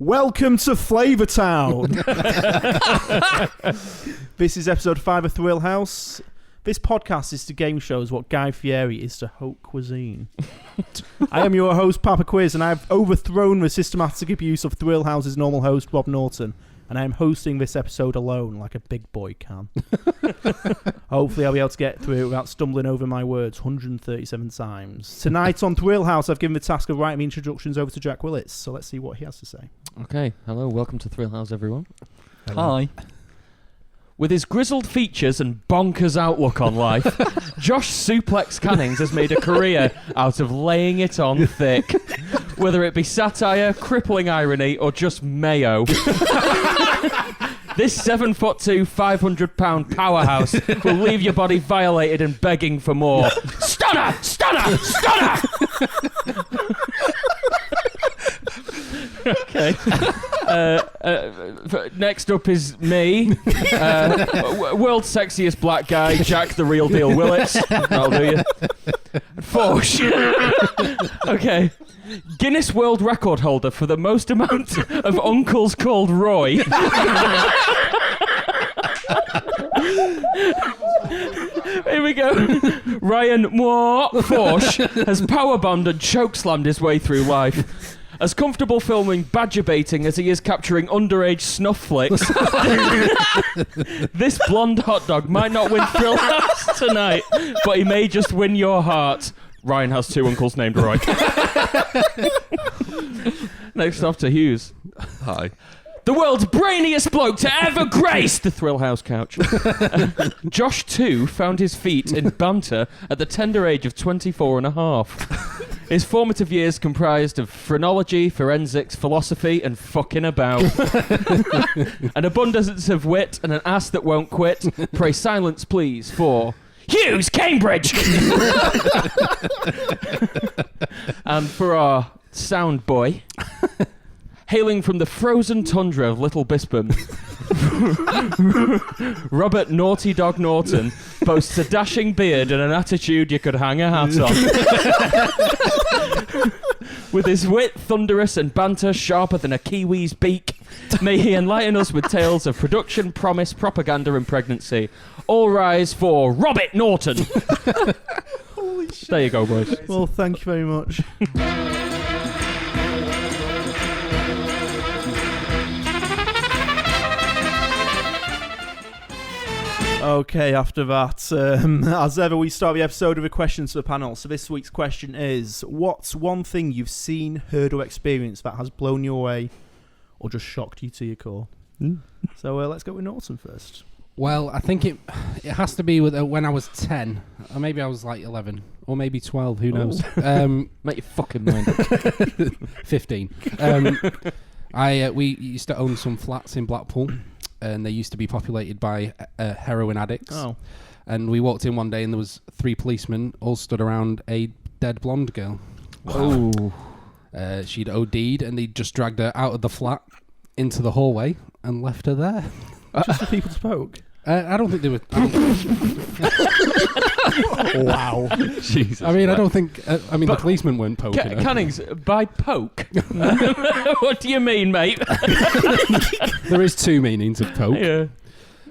Welcome to Flavortown. This is episode 5 of Thrillhouse. This podcast is to game shows what Guy Fieri is to haute cuisine. I am your host, Papa Quiz, and I have overthrown the systematic abuse of Thrillhouse's normal host, Rob Norton, and I am hosting this episode alone like a big boy can. Hopefully I'll be able to get through it without stumbling over my words 137 times. Tonight on Thrillhouse, I've given the task of writing the introductions over to Jack Willits, so let's see what he has to say. Okay, hello, welcome to Thrillhouse, everyone. Hello. Hi. With his grizzled features and bonkers outlook on life, Josh Suplex Cannings has made a career out of laying it on thick. Whether it be satire, crippling irony, or just mayo. This 7'2", 500-pound powerhouse will leave your body violated and begging for more. Stunner! Stunner! Stunner! Okay. Next up is me, world's sexiest black guy, Jack the Real Deal Willits. That'll do you. Fosh. Okay. Guinness World Record holder for the most amount of uncles called Roy. Here we go. Ryan Fosh has powerbombed and chokeslammed his way through life. As comfortable filming badger baiting as he is capturing underage snuff flicks, this blonde hot dog might not win Thrillhouse tonight, but he may just win your heart. Ryan has 2 uncles named Roy. Next off to Hughes. Hi. The world's brainiest bloke to ever grace the Thrillhouse couch. Josh, too, found his feet in banter at the tender age of 24 and a half. His formative years comprised of phrenology, forensics, philosophy, and fucking about. An abundance of wit and an ass that won't quit. Pray silence, please, for Hughes, Cambridge! And for our sound boy, hailing from the frozen tundra of Little Bispam, Robert Naughty Dog Norton boasts a dashing beard and an attitude you could hang a hat on. With his wit thunderous and banter sharper than a kiwi's beak, may he enlighten us with tales of production, promise, propaganda and pregnancy. All rise for Robert Norton. Holy shit. There you go, boys. Well, thank you very much. Okay, after that, as ever, we start the episode with a question to the panel. So this week's question is, what's one thing you've seen, heard or experienced that has blown you away or just shocked you to your core? So let's go with Norton first. Well, I think it has to be with when I was 10, or maybe I was like 11, or maybe 12, who knows. Make your fucking mind up. 15. We used to own some flats in Blackpool, and they used to be populated by heroin addicts. Oh. And we walked in one day and there was 3 policemen all stood around a dead blonde girl. Wow. She'd OD'd and they'd just dragged her out of the flat into the hallway and left her there. Just for people to poke? I don't think they were... Wow. Jesus. I mean, I don't think... the policemen weren't poking her. Cannings, by poke? What do you mean, mate? There is 2 meanings of poke. Yeah.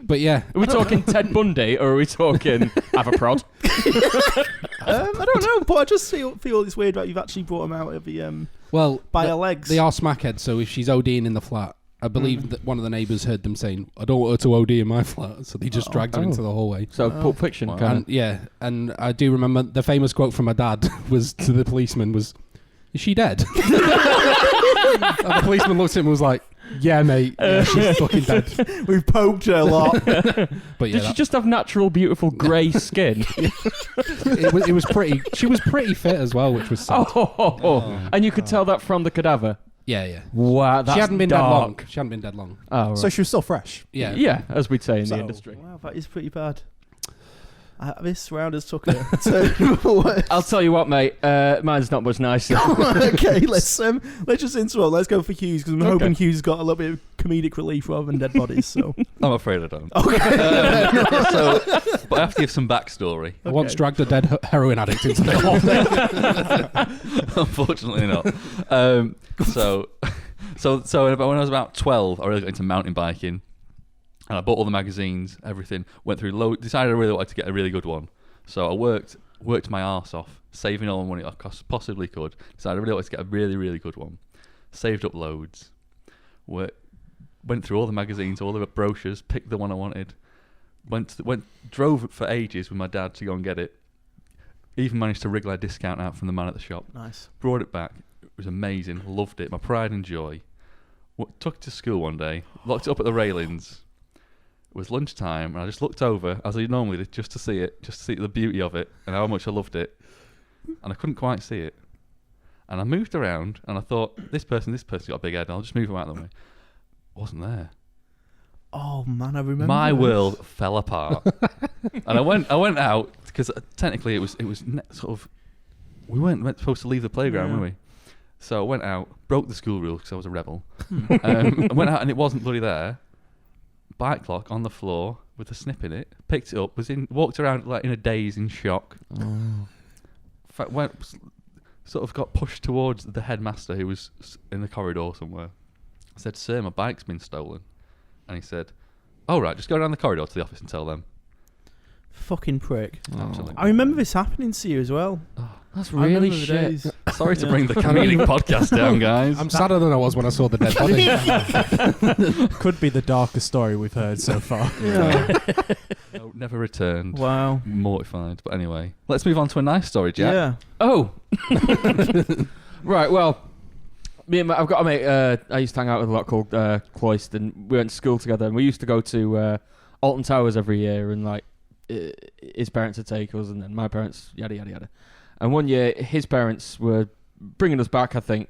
But yeah. Are we talking Ted Bundy, or are we talking have a prod? I don't know, but I just feel it's weird that you've actually brought them out of the by her legs. They are smackheads, so if she's ODing in the flat, I believe that one of the neighbours heard them saying, I don't want her to OD in my flat, so they just dragged her into the hallway. So Pulp Fiction, wow. kind of. And I do remember the famous quote from my dad was to the policeman was, is she dead? And the policeman looked at him and was like, yeah, mate, yeah, she's fucking dead. We've poked her a lot. But yeah, Did she just have natural, beautiful grey skin? it was pretty. She was pretty fit as well, which was sad. And you could tell that from the cadaver? Yeah. Wow, that's She hadn't been dark. dead long. Oh, right. So she was still fresh. Yeah. Yeah, as we'd say in the industry. Wow, that is pretty bad. This round has took her. I'll tell you what, mate. Mine's not much nicer. Okay, let's just interrupt. Let's go for Hughes because I'm hoping Hughes has got a little bit of comedic relief rather than dead bodies. So I'm afraid I don't. Okay. But I have to give some backstory. I once dragged a dead heroin addict into the hall. Unfortunately not. So So when I was about 12, I really got into mountain biking, and I bought all the magazines, everything. Went through decided I really wanted to get a really good one. So I worked my arse off, saving all the money I possibly could. Decided I really wanted to get a really, really good one. Saved up loads. Went through all the magazines, all the brochures, picked the one I wanted. Drove for ages with my dad to go and get it. Even managed to wriggle a discount out from the man at the shop. Nice. Brought it back. It was amazing. Loved it. My pride and joy. Took it to school one day. Locked it up at the railings. It was lunchtime, and I just looked over, as I normally did, just to see the beauty of it and how much I loved it. And I couldn't quite see it. And I moved around, and I thought, this person's got a big head, and I'll just move him out of the way. Wasn't there. Oh man, I remember. My this. world fell apart. And I went out, because technically it was sort of, we weren't supposed to leave the playground, were we? So I went out, broke the school rules because I was a rebel. I went out and it wasn't bloody there. Bike lock on the floor with a snip in it. Picked it up, walked around like in a daze, in shock. In fact, got pushed towards the headmaster who was in the corridor somewhere. I said, "Sir, my bike's been stolen." And he said, "Oh right, just go down the corridor to the office and tell them." Fucking prick. Absolutely. I remember this happening to you as well. That's I remember really the shit. days. Sorry to bring the comedic podcast down, guys. I'm sadder than I was when I saw the dead body. Could be the darkest story we've heard so far. Yeah. No, never returned. Wow. Mortified. But anyway, let's move on to a nice story, Jack. Yeah. Oh. Right, well, I've got a mate, I used to hang out with a lot called Cloyst, and we went to school together, and we used to go to Alton Towers every year, and like his parents would take us, and then my parents, yada, yada, yada. And one year, his parents were bringing us back, I think,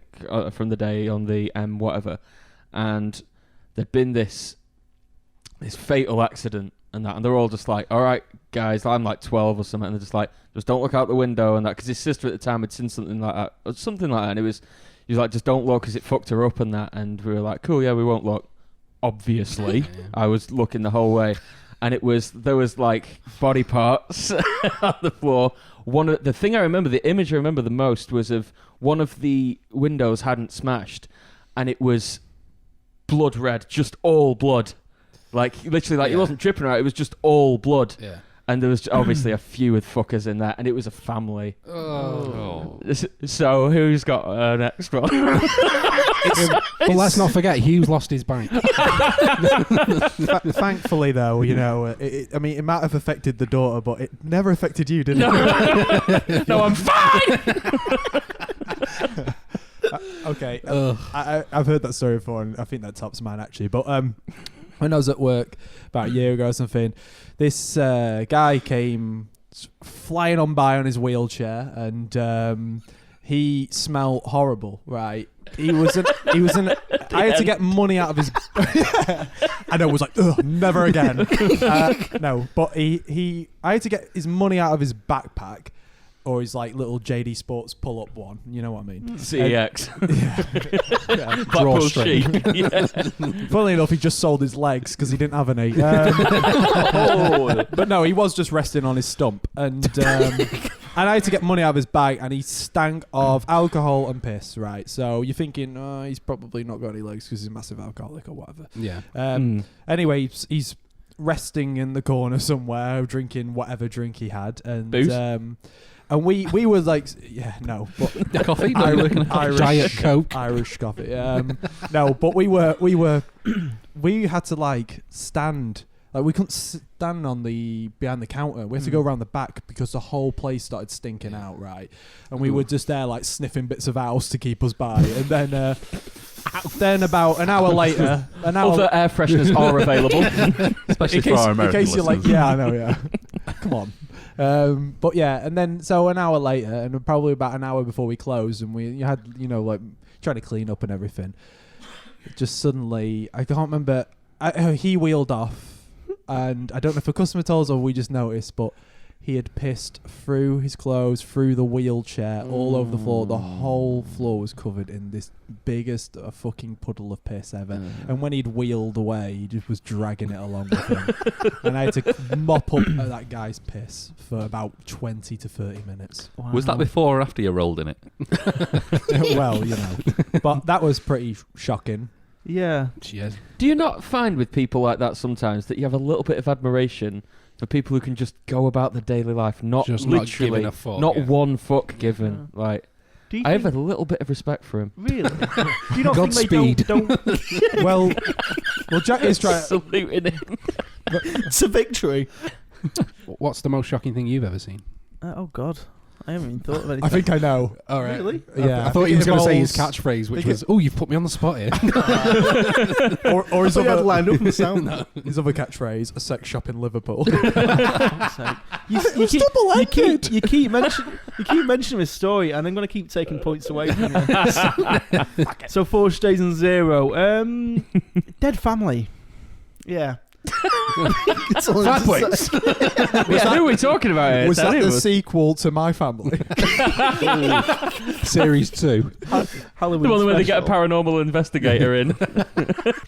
from the day on the whatever, and there'd been this fatal accident and that, and they're all just like, "All right, guys," I'm like 12 or something, and they're just like, "Just don't look out the window," and that, because his sister at the time had seen something like that, and he was like, "Just don't look, because it fucked her up," and that, and we were like, "Cool, yeah, we won't look." Obviously, I was looking the whole way, and there was like body parts on the floor. The thing I remember, the image I remember the most was of one of the windows hadn't smashed, and it was blood red, just all blood. Like, literally, like, it wasn't dripping out, it was just all blood. Yeah. And there was obviously a few with fuckers in there, and it was a family. Oh. So, who's got next one? But let's not forget, Hughes lost his bike. Thankfully, though, it might have affected the daughter, but it never affected you, did it? No, I'm fine! Okay. I've heard that story before, and I think that tops mine, actually. But when I was at work about a year ago or something, this guy came flying on by on his wheelchair, and he smelled horrible, right? He was an I had to get money out of his and I was like, ugh, never again. No, but I had to get his money out of his backpack, or his like little JD Sports pull-up one, you know what I mean? CEX. Yeah. Blackpool sheep. Yeah. Funnily enough, he just sold his legs because he didn't have any. But no, he was just resting on his stump, and I had to get money out of his bag, and he stank of alcohol and piss, right? So you're thinking, he's probably not got any legs because he's a massive alcoholic or whatever. Yeah. Anyway, he's resting in the corner somewhere, drinking whatever drink he had, and booze? And we were like, yeah, no, but Coffee, Irish Diet Coke, Irish coffee. No, but we had to like stand. Like, we couldn't stand behind the counter. We had to go around the back because the whole place started stinking out, right? And we were just there, like, sniffing bits of house to keep us by. And then about an hour later... Other air fresheners are available. Especially for our American in case you're like, listeners. yeah, I know, yeah. Come on. But yeah, and then, so an hour later, and probably about an hour before we closed, and you had, like, trying to clean up and everything. Just suddenly, I can't remember, he wheeled off. And I don't know if a customer told us or we just noticed, but He had pissed through his clothes, through the wheelchair, all over the floor. The whole floor was covered in this biggest fucking puddle of piss ever. And when he'd wheeled away, he just was dragging it along with him. And I had to mop up that guy's piss for about 20 to 30 minutes. Wow. Was that before or after you rolled in it? Well, you know. But that was pretty shocking. Yeah. Cheers. Do you not find with people like that sometimes that you have a little bit of admiration for people who can just go about their daily life, not Just not literally, giving a fuck, not yeah. one fuck given? Yeah. Like, Do you I have a think- little bit of respect for him. Really? Do you not think they Godspeed. don't Well, Jack is trying. Saluting him. It's a victory. What's the most shocking thing you've ever seen? Oh, God. I haven't even thought of anything. I think I know. All right. Really? Yeah, I thought he was going to say his involves- catchphrase, which think was, "Oh, you've put me on the spot here." or his I thought you had other lined up from the sound. his other catchphrase, a sex shop in Liverpool. You keep mentioning his story, and I'm going to keep taking points away from you. So 4 stays and 0. Dead family. Yeah. That's all I 5 have to say. points. Who are we talking about here? Was that Any the of us? sequel to My Family? Series 2. Halloween The one where they get a special. paranormal investigator in.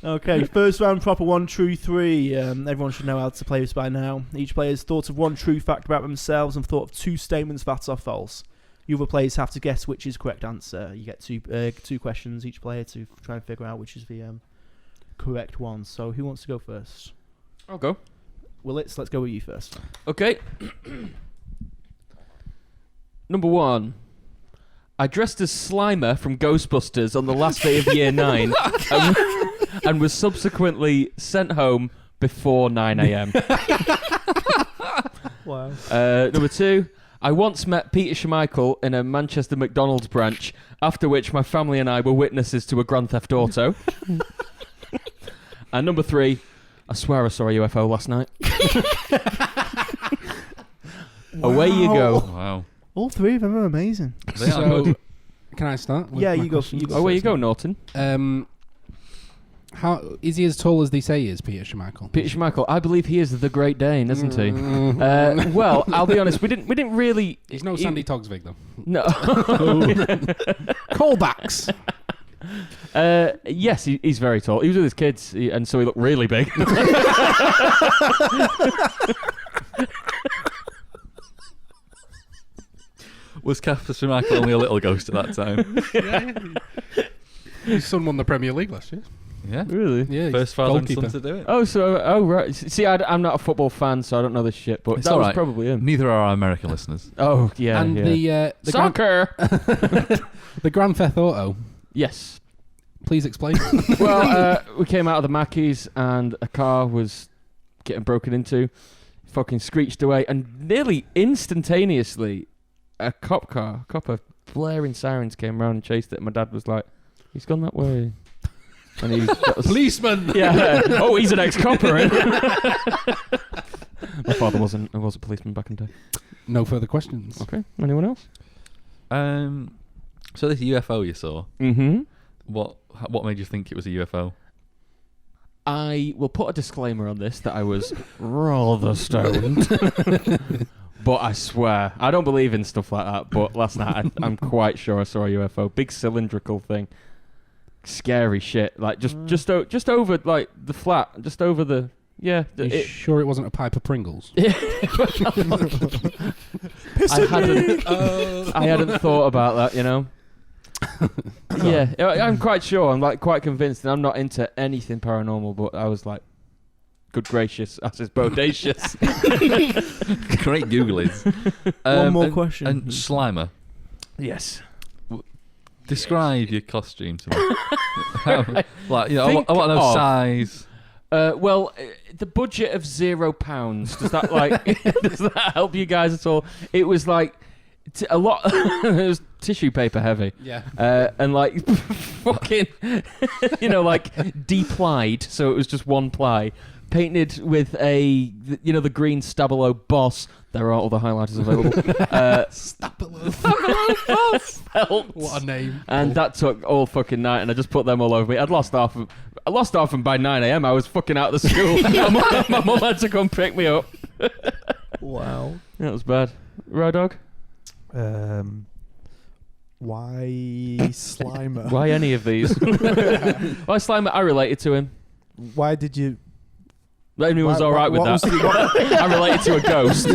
Okay, first round proper 1 true 3. Everyone should know how to play this by now. Each player has thought of 1 true fact about themselves and thought of 2 statements that are false. The other players have to guess which is correct answer. You get two questions each player to try and figure out which is the correct one. So who wants to go first? I'll go. Well, let's go with you first. Okay. Number 1. I dressed as Slimer from Ghostbusters on the last day of year 9 and was subsequently sent home before 9 a.m. Wow. Number 2. I once met Peter Schmeichel in a Manchester McDonald's branch, after which my family and I were witnesses to a Grand Theft Auto. And number 3. I swear I saw a UFO last night. Away you go. Wow. All 3 of them are amazing. They are So, good. can I start? with Yeah, my you go. questions? You go. Away you first, go, mate. Norton. How is he as tall as they say he is, Peter Schmeichel? Peter Schmeichel, I believe he is the Great Dane, isn't he? Well, I'll be honest. We didn't really. He's no Sandy Togsvig though. No. Callbacks. Yes, he's very tall. He was with his kids, and so he looked really big. Was Casper Schmeichel only a little ghost at that time? His son won the Premier League last year. Yeah. Really? Yeah, he's First father and goalkeeper. son to do it. Oh, right. See, I'm not a football fan, so I don't know this shit. But It's that all was right. probably him. Neither are our American listeners. Oh, yeah. And yeah. the Grand, Soccer. the Grand Theft Auto. Yes. Please explain. Well, we came out of the Mackies, and a car was getting broken into. Fucking screeched away, and nearly instantaneously, a copper blaring sirens came around and chased it. And my dad was like, "He's gone that way." And that was, Policeman. yeah. Oh, he's an ex-copper. Eh? My father was a policeman back in the day. No further questions. Okay. Anyone else? So this UFO you saw, Mm-hmm. what made you think it was a UFO? I will put a disclaimer on this that I was rather stoned. But I swear, I don't believe in stuff like that. But last night, I'm quite sure I saw a UFO. Big cylindrical thing. Scary shit. Like, just over, like, the flat. Just over the... Yeah. Are you sure it wasn't a pipe of Pringles? I hadn't thought about that, you know? Yeah, I'm quite sure. I'm like quite convinced, and I'm not into anything paranormal. But I was like, "Good gracious, that's just bodacious." Great Googlies. One more question. And Slimer, Yes. describe your costume to me. Like, you know, I Think want to know of- size. Well, the budget of £0. Does that like does that help you guys at all? It was like a lot. It was tissue paper heavy. Yeah. And like fucking, you know, like deplied, so it was just one ply, painted with the green Stabilo Boss. There are other highlighters available. Stabilo Boss felt. What a name. And that took all fucking night, and I just put them all over me. I lost half, and by 9 a.m. I was fucking out of the school. My mum had to come pick me up. Wow. Wow. That was bad. Right, dog? Why Slimer? Why any of these? Why Slimer? I related to him. Why did you? Amy was alright with what that. I related to a ghost.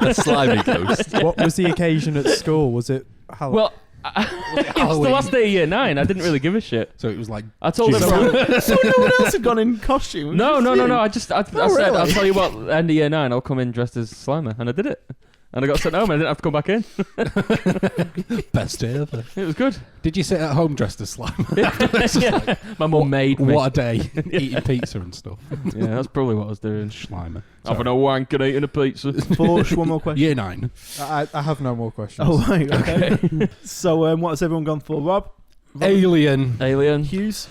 A slimy ghost. What was the occasion at school? Was it Halloween? Well, it was the last day of year 9. I didn't really give a shit. So it was like I told everyone. So no one else had gone in costume? No. I said, really? I'll tell you what, end of year 9, I'll come in dressed as Slimer. And I did it. And I got sent home and I didn't have to come back in. best day ever. It was good. Did you sit at home dressed as slime? Yeah. My mum made me. What a day. Eating pizza and stuff. Yeah, that's probably what I was doing. Schleimer. Having a wank and eating a pizza. Forge, one more question. Year 9. I have no more questions. Oh, right, okay. So, what has everyone gone for? Rob? Alien. Hughes?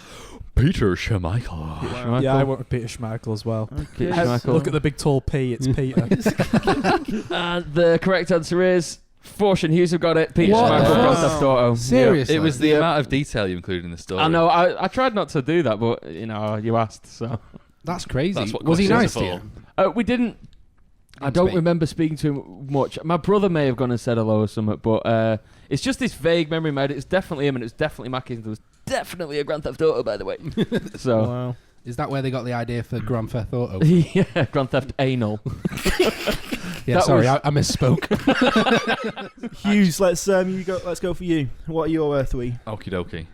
Peter Schmeichel. Yeah, I want Peter Schmeichel as well. Peter Hey, Schmeichel. Look at the big tall P. It's Peter. The correct answer is Fortune. Hughes have got it. Peter What? Schmeichel, Grand Wow. Theft Auto. Seriously? It was the Yep. amount of detail you included in the story. I know. I tried not to do that, but you asked. So That's crazy. That's what was he nice questions to are you? we didn't. I Seems don't to be. remember speaking to him much. My brother may have gone and said hello or something, but it's just this vague memory in my head. It's definitely him, and it's definitely Mackie. There was definitely a Grand Theft Auto, by the way. So Wow. Is that where they got the idea for Grand Theft Auto? yeah, Grand Theft Anal. Yeah, That sorry, was- I misspoke. Hughes, let's go for you. What are your 3? Okie dokie.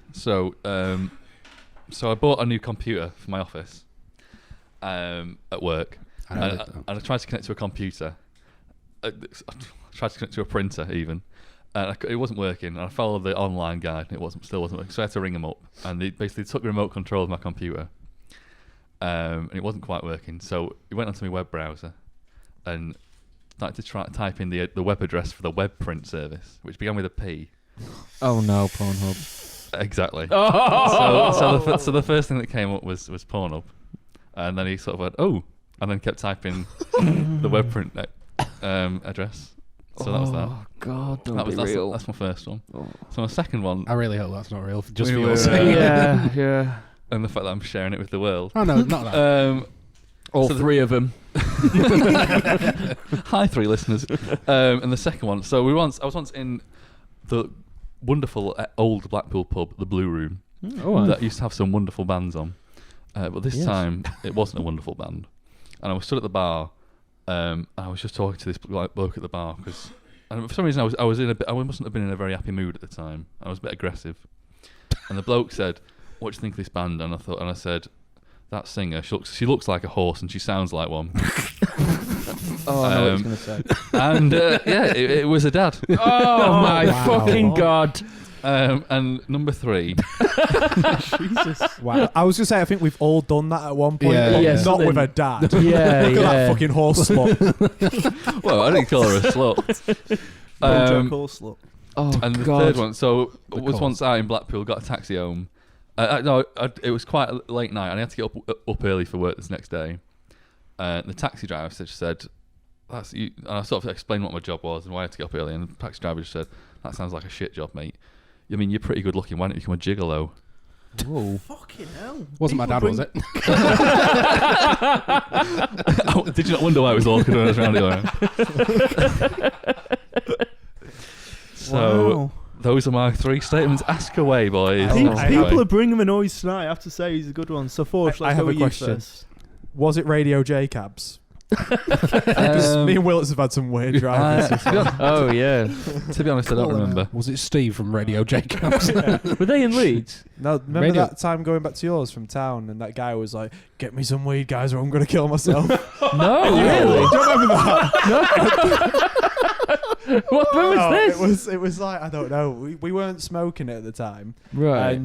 So I bought a new computer for my office at work. And I tried to connect to a computer. I tried to connect to a printer even. And it wasn't working. And I followed the online guide and it still wasn't working. So I had to ring them up. And they basically took the remote control of my computer. And it wasn't quite working. So he went onto my web browser and started to type in the web address for the web print service, which began with a P. Oh no, Pornhub. Exactly. Oh! So the first thing that came up was Pornhub. And then he sort of went, oh, and then kept typing the web print address. So that was that. Oh God, don't That's real. my first one. Oh. So my second one, I really hope that's not real. Just We for were- your sake. yeah. and the fact that I'm sharing it with the world. Oh, no, not that. All So the- 3 of them. Hi, 3 listeners. And the second one. So I was once in the wonderful old Blackpool pub, the Blue Room, Oh, that used to have some wonderful bands on. But this Yes. time it wasn't a wonderful band, and I was stood at the bar. And I was just talking to this bloke at the bar because, and for some reason, I mustn't have been in a very happy mood at the time. I was a bit aggressive, and the bloke said, "What do you think of this band?" And I said, "That singer, she looks like a horse and she sounds like one." Oh, I know what he's going to say. And yeah, it was a dad. Oh my Wow. fucking God. And number 3, Jesus. Wow. I was going to say, I think we've all done that at one point, Yeah. but Yeah, not something- with a dad. Yeah, Look at that fucking horse slut. well, I didn't call her a slut. Bojack Horselet. Oh And the God. third one, so The was cause. once out in Blackpool, got a taxi home. It was quite a late night, and I had to get up early for work this next day. The taxi driver said, "That's you." And I sort of explained what my job was and why I had to get up early. And the taxi driver just said, "That sounds like a shit job, mate. I mean, you're pretty good looking. Why don't you become a gigolo?" Whoa. Fucking hell. Wasn't my dad, was it? Oh, did you not wonder why it was awkward when I was around the other? So Wow. those are my 3 statements. Ask away, boys. Pe- Ask People away. are bringing the noise tonight. I have to say, he's a good one. So, Forge, I let's have go a with you question. first. Was it Radio J Cabs? Me and Willis have had some weird drivers. Oh yeah. To be honest, I don't remember. Was it Steve from Radio Jacobs? Were they in Leeds? No, remember Radio- that time going back to yours from town, and that guy was like, "Get me some weed, guys, or I'm gonna kill myself." No, Do really. you remember that? What? When was No, this? It was like, I don't know. We weren't smoking it at the time, Right.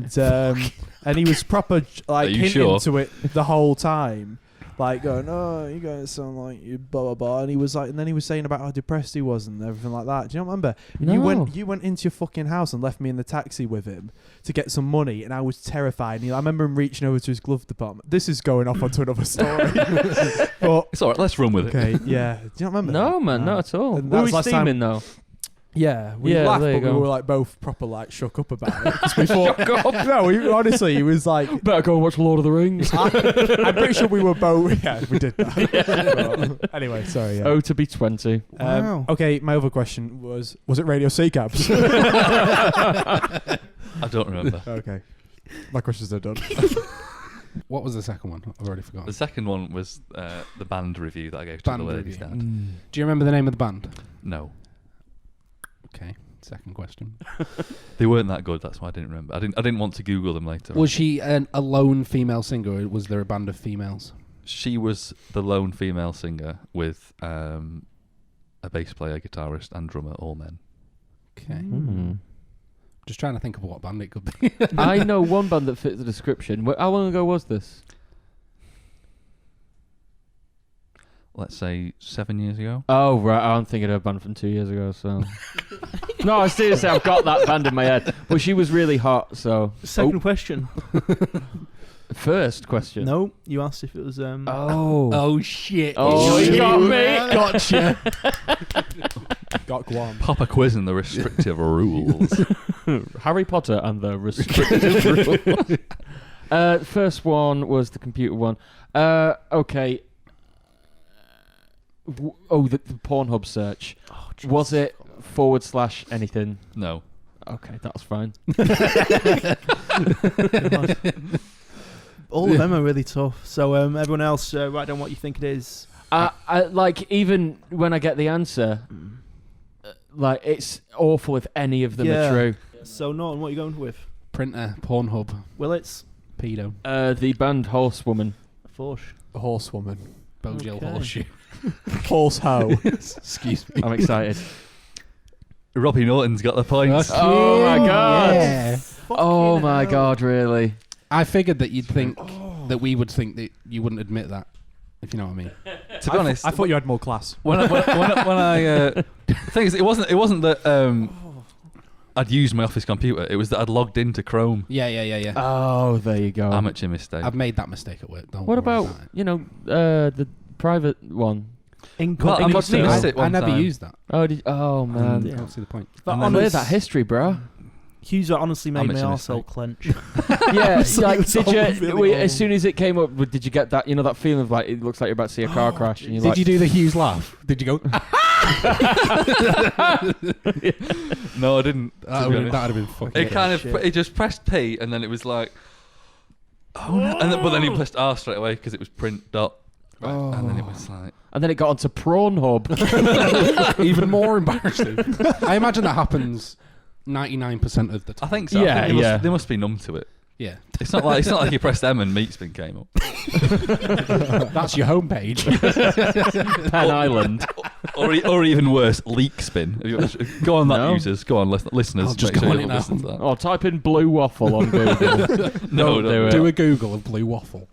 and he was proper like Are you hinting sure? to it the whole time. Like going, oh, you guys sound like you blah blah blah, and he was like, and then he was saying about how depressed he was and everything like that. Do you not remember? No. You went into your fucking house and left me in the taxi with him to get some money, and I was terrified. And I remember him reaching over to his glove department. This is going off onto another story, but It's all right. Let's run with it. okay, yeah. Do you not remember? No, that? man, not at all. And Were that we was last time- steaming though? Yeah, we Yeah, laughed, there you but we go. were like both proper like shook up about it. 'Cause we thought, no, honestly, he was like, Better go and watch Lord of the Rings. I'm pretty sure we were both. Yeah, we did that. But anyway, sorry. Yeah. Oh, to be 20. Wow. Okay, my other question was it Radio C Cabs? I don't remember. Okay, my questions are done. What was the second one? I've already The forgotten. second one was the band review that I gave to Band the ladies' review. dad. Do you remember the name of the band? No, Okay. Second question. they weren't that good. That's why I didn't remember. I didn't want to Google them later. Was she a lone female singer, or was there a band of females? She was the lone female singer with a bass player, guitarist, and drummer, all men. Okay. Hmm. Just trying to think of what band it could be. I know one band that fits the description. How long ago was this? Let's say 7 years ago. Oh, right. I'm thinking of a band from 2 years ago, so... No, seriously, I've got that band in my head. But she was really hot, so... Second question. First question. No, you asked if it was. Oh. Shit. Oh, you got me. Gotcha. Got Guam. Pop a quiz in the restrictive rules. Harry Potter and the restricted rule. First one was the computer one. Okay. The Pornhub search. Oh, Was it / anything? No. Okay, that's fine. All of them are really tough. So everyone else, write down what you think it is. I like, even when I get the answer, like, it's awful if any of them Yeah. are true. So Norton, what are you going with? Printer, Pornhub, Willits, pedo, The band Horsewoman. Forsh. A horsewoman. Bojill Okay. Horseshoe. Horse hoe. Excuse me. I'm excited. Robbie Norton's got the points. Fuck Oh you. my God. Yeah. Oh my God, really? I figured that you'd think that we would think that you wouldn't admit that, if you know what I mean. To be honest, I thought you had more class. when I the thing is, it wasn't that I'd used my office computer. It was that I'd logged into Chrome. Yeah. Oh, there you go. Amateur mistake. I've made that mistake at work. Don't What worry about, the private one? Well, I must Incognito. have missed it I one never time. used that. Oh man. Yeah. Can't see the point. That Clear honest, that history, bro. Hughes, that honestly made my Amateur arsehole mistake. clench. Yeah, So like, it's did all you? really As old. soon as it came up, did you get that? You know, that feeling of like it looks like you're about to see a car crash, and you're Did like, you do the Hughes laugh? Did you go? No, I didn't. to That be would honest. have been fucking. It kind of shit. it just pressed P and then it was like, oh no. But then he pressed R straight away because it was print dot. Right. And then it was like, and then it got onto Pornhub. even more embarrassing. I imagine that happens 99% of the I time. think so. Yeah, I think yeah. They must be numb to it. Yeah, It's not like you pressed M and Meatspin came up. that's your homepage. Penn Island. or even worse, leak spin. Go on that, No. users. Go on, listeners. I'll just make go sure on you it now. listen to that. Oh, type in blue waffle on Google. No, Don't do it. Do a Google of blue waffle.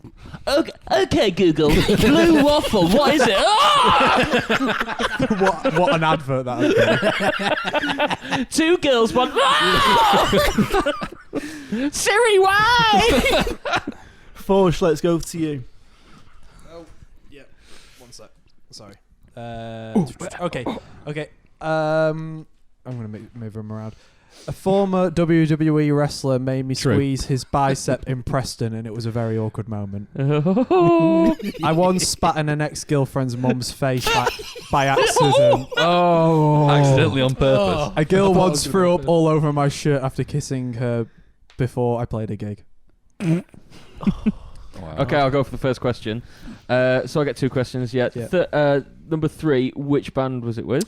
Okay, Google. Blue waffle. What is it? what an advert that would be. 2 girls, 1. Siri, why? Forsh, let's go to you. Oh, yeah. One sec. Sorry. Okay. I'm gonna move him around. A former WWE wrestler made me True. squeeze his bicep in Preston, and it was a very awkward moment. Oh. I once spat in an ex-girlfriend's mum's face by accident. Accidentally on purpose. A girl I thought it once was threw gonna up all over my shirt after kissing her before I played a gig. Wow. Okay, I'll go for the first question. So I get 2 questions. Yeah. Yeah. Number 3, which band was it with?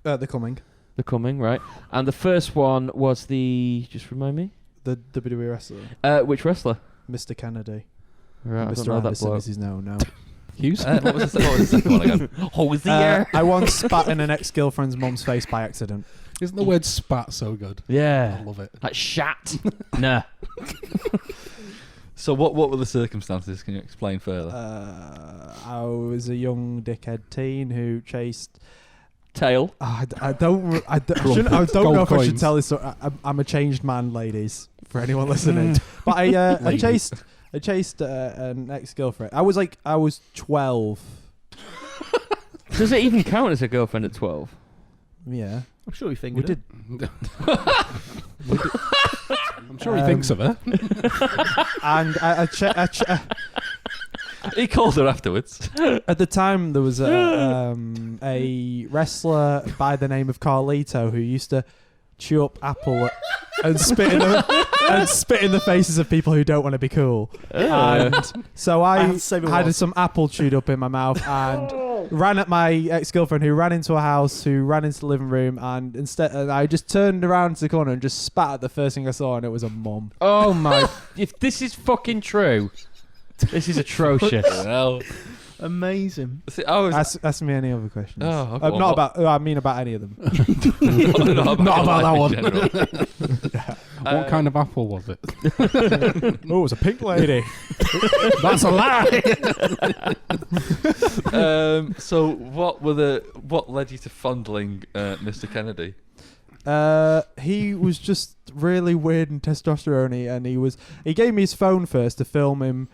They're coming. The Coming, right? And the first one was just remind me? The WWE wrestler, Which wrestler? Mr. Kennedy. Right, I don't Mr. know that Anderson bloke. is his no. Hughes? What was the second one again? I once spat in an ex-girlfriend's mum's face by accident. Isn't the word spat so good? Yeah. I love it. Like shat. Nah. So what were the circumstances? Can you explain further? I was a young dickhead teen who chased. Tail. I don't know if I should coins. tell this. I'm a changed man, ladies. For anyone listening, but I Lady. chased an ex-girlfriend. I was 12. Does it even count as a girlfriend at 12? Yeah. I'm sure he fingered We it. did. I'm sure he thinks of her. And He called her afterwards. at the time, there was a wrestler by the name of Carlito who used to chew up apple and spit in the faces of people who don't want to be cool. And so I have to say it had was. some apple chewed up in my mouth and ran at my ex-girlfriend who ran into a house, who ran into the living room, and I just turned around to the corner and just spat at the first thing I saw, and it was a mum. Oh my! If this is fucking true, this is atrocious. Well, Amazing. see, I was Ask me any other questions. Oh, okay. Not about. I mean about any of them. not about that life one. in general. What kind of apple was it? Oh, it was a pink lady. That's a lie. So what led you to fondling Mr. Kennedy? He was just really weird and testosterone-y, and he gave me his phone first to film him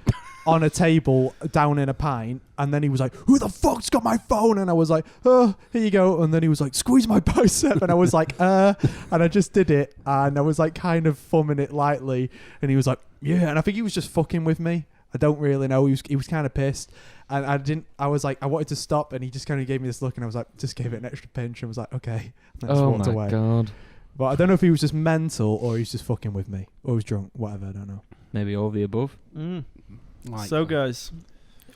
on a table down in a pint, and then he was like, "Who the fuck's got my phone?" And I was like, "Oh, here you go." And then he was like, "Squeeze my bicep," and I was like, and I just did it, and I was like kind of thumbing it lightly, and he was like, "Yeah," and I think he was just fucking with me. I don't really know. He was kind of pissed, and I was like, I wanted to stop, and he just kind of gave me this look, and I was like, just gave it an extra pinch, and was like, okay, and I just walked away. God! But I don't know if he was just mental or he was just fucking with me or he was drunk, whatever. I don't know. Maybe all the above. So, guys,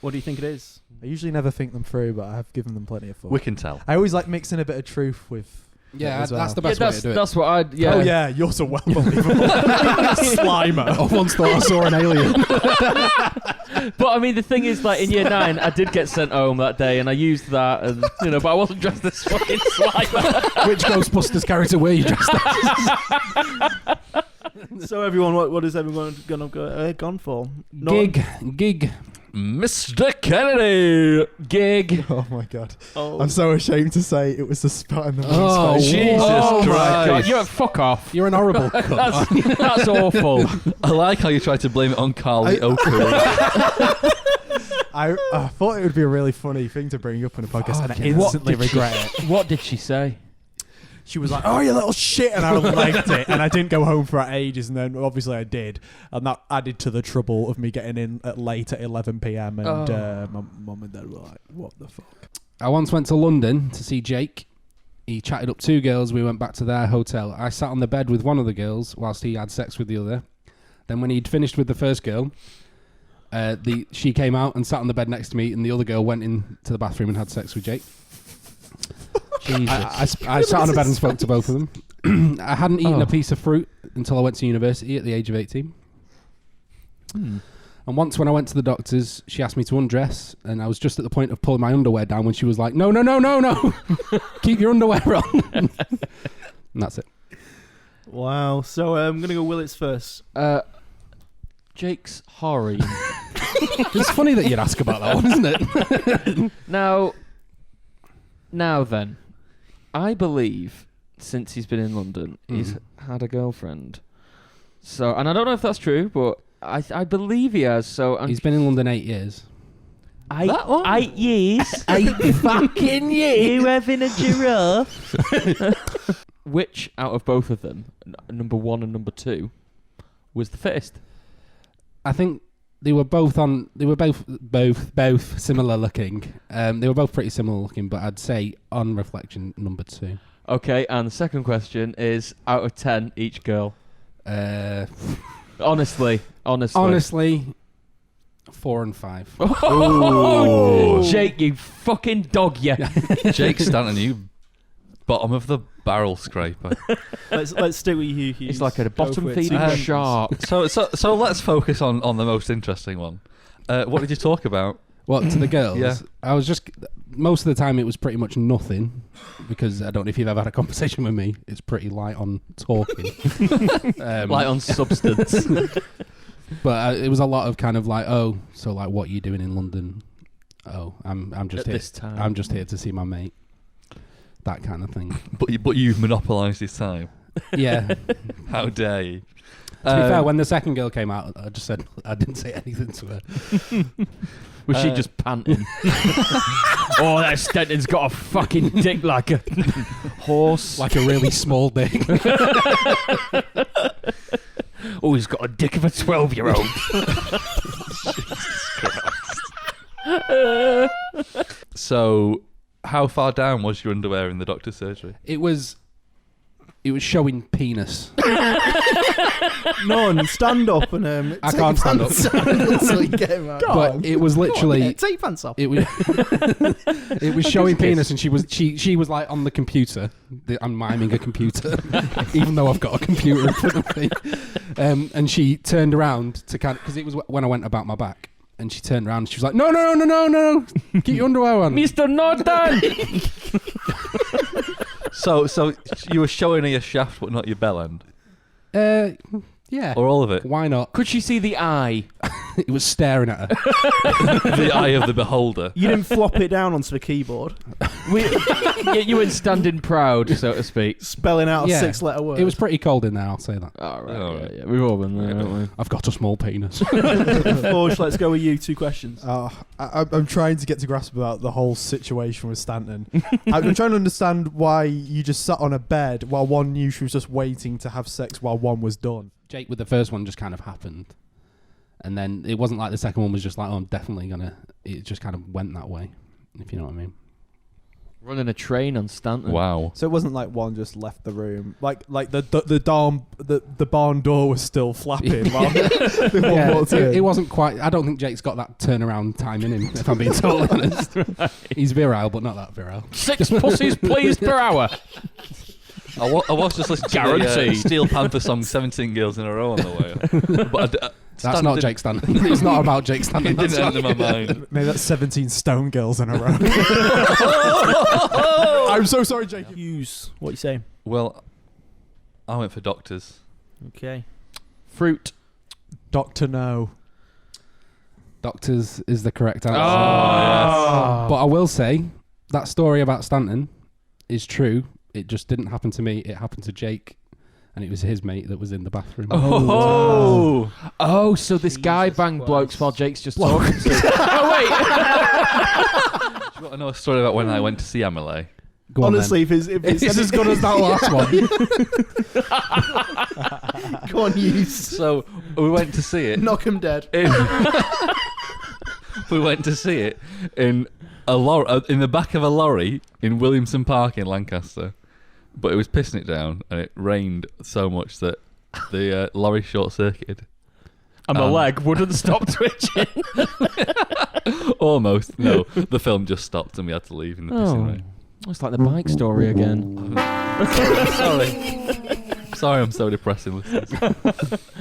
what do you think it is? I usually never think them through, but I have given them plenty of thought. We can tell. I always like mixing a bit of truth with. Yeah, it as well. that's the best way to do it. That's what I'd. Yeah. Oh yeah, you're so well believable. Slimer. I once thought I saw an alien. But I mean, the thing is, like in year 9, I did get sent home that day, and I used that, and but I wasn't dressed as fucking Slimer. Which Ghostbusters character were you dressed as? So, everyone, what is everyone gone for? Gig. Mr. Kennedy! Gig. Oh my god. Oh. I'm so ashamed to say it was the spot in the Oh, face. Jesus Oh my Christ. God! You're fuck off. You're an horrible cunt. That's awful. I like how you tried to blame it on Carly Oakley. I thought it would be a really funny thing to bring up in a podcast, and I instantly regret it. What did she say? She was like, "Oh, you little shit," and I liked it, and I didn't go home for ages, and then obviously I did, and that added to the trouble of me getting in at late at 11 p.m. and my mum and dad were like, "What the fuck?" I once went to London to see Jake. He chatted up 2 girls. We went back to their hotel. I sat on the bed with one of the girls whilst he had sex with the other. Then when he'd finished with the first girl, she came out and sat on the bed next to me, and the other girl went into the bathroom and had sex with Jake. I sat on a bed and spoke to both of them. I hadn't eaten a piece of fruit until I went to university at the age of 18. And once when I went to the doctors, she asked me to undress, and I was just at the point of pulling my underwear down when she was like, no. Keep your underwear on. And that's it. Wow. So, I'm going to go Willits first. Jake's horary. It's funny that you'd ask about that one, isn't it? Now then, I believe since he's been in London, he's had a girlfriend. So, and I don't know if that's true, but I believe he has. So He's been in London 8 years. 8 years? 8 fucking years? You having a giraffe? Which out of both of them, number 1 and number 2, was the fittest? I think they were both similar looking. They were both pretty similar looking, but I'd say on reflection, number 2. Okay, and the second question is out of 10 each girl. Honestly. 4 and 5. Oh, Jake, you fucking dog, yeah. Jake Stanton, you bottom of the barrel scraper. Let's stick with you, Hughes. He's like a Go bottom for it. feeding 2 shark. So let's focus on the most interesting one. What did you talk about? What, to the girls? Yeah. I was just... Most of the time it was pretty much nothing, because I don't know if you've ever had a conversation with me. It's pretty light on talking. Light on substance. But it was a lot of kind of like, oh, so like what are you doing in London? Oh, I'm just At here. this time. I'm just here to see my mate. That kind of thing. But you've monopolised his time. Yeah. How dare you? To be fair, when the second girl came out, I just said I didn't say anything to her. Was she just panting? Oh, that Stenton's got a fucking dick like a horse. Like a really small dick. Oh, he's got a dick of a 12-year-old. So, how far down was your underwear in the doctor's surgery? It was showing penis. None. Stand up and I take can't stand pants up. down so you get him out. But it was literally Take your pants off. it was it was showing penis, and she was like on the computer. I'm miming a computer, even though I've got a computer in front of me. And she turned around to because it was when I went about my back. And she turned around and she was like, no, keep your underwear on. Mr. Norton! So you were showing her your shaft, but not your bell end? Yeah. Or all of it? Why not? Could she see the eye? It was staring at her. The eye of the beholder. You didn't flop it down onto the keyboard, You went standing proud, so to speak. spelling out Yeah. a 6-letter word. It was pretty cold in there, I'll say that. Oh, right. Oh, Yeah, right. yeah. We've all been there, haven't we? I've got a small penis. Forge, let's go with you. 2 questions. I'm trying to get to grasp about the whole situation with Stanton. I'm trying to understand why you just sat on a bed while one knew she was just waiting to have sex while one was done. Jake with the first one just kind of happened. And then it wasn't like the second one was just like, oh, I'm definitely going to... It just kind of went that way, if you know what I mean. Running a train on Stanton. Wow. So it wasn't like one just left the room. Like the barn door was still flapping while the one walked in. It wasn't quite... I don't think Jake's got that turnaround time in him, if I'm being totally honest. He's virile, but not that virile. 6 pussies, please, per hour. I was just listening to the Guaranteed. Steel Panther song 17 Girls in a Row on the way. But That's not Jake Stanton. It's not about Jake Stanton. It didn't enter my mind. Maybe that's 17 stone girls in a row. I'm so sorry, Jake. Hughes, what you say? Well, I went for doctors. Okay. Fruit. Doctor No. Doctors is the correct answer. Oh, But I will say, that story about Stanton is true. It just didn't happen to me. It happened to Jake. And it was his mate that was in the bathroom. Oh, so this guy banged Christ. blokes while Jake's just talking to him. Oh, wait. Do you want to know a story about when I went to see Amelie? Go on, Honestly, if it's it's as good as that last one. go on, Hughes. So we went to see it. Knock him dead. We went to see it in a in the back of a lorry in Williamson Park in Lancaster. But it was pissing it down, and it rained so much that the lorry short-circuited. And my leg wouldn't stop twitching. Almost. No, the film just stopped, and we had to leave in the pissing rain. It's like the bike story again. Sorry, I'm so depressing, listeners.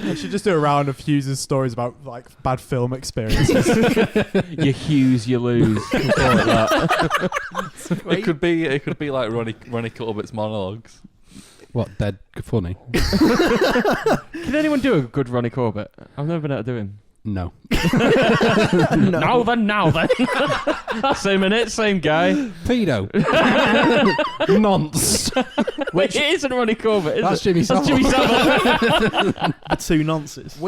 I should just do a round of Hughes' stories about like bad film experiences. You Hughes, you lose. We'll call it that. It could be like Ronnie Culbert's monologues. What, dead funny? Can anyone do a good Ronnie Corbett? I've never been able to do him. No. Now then. Same in it, same guy. Pedo. Nonce. Wait, it isn't Ronnie Corbett, is That's it? Jimmy Savile. That's Jimmy Savile. The 2 nonces.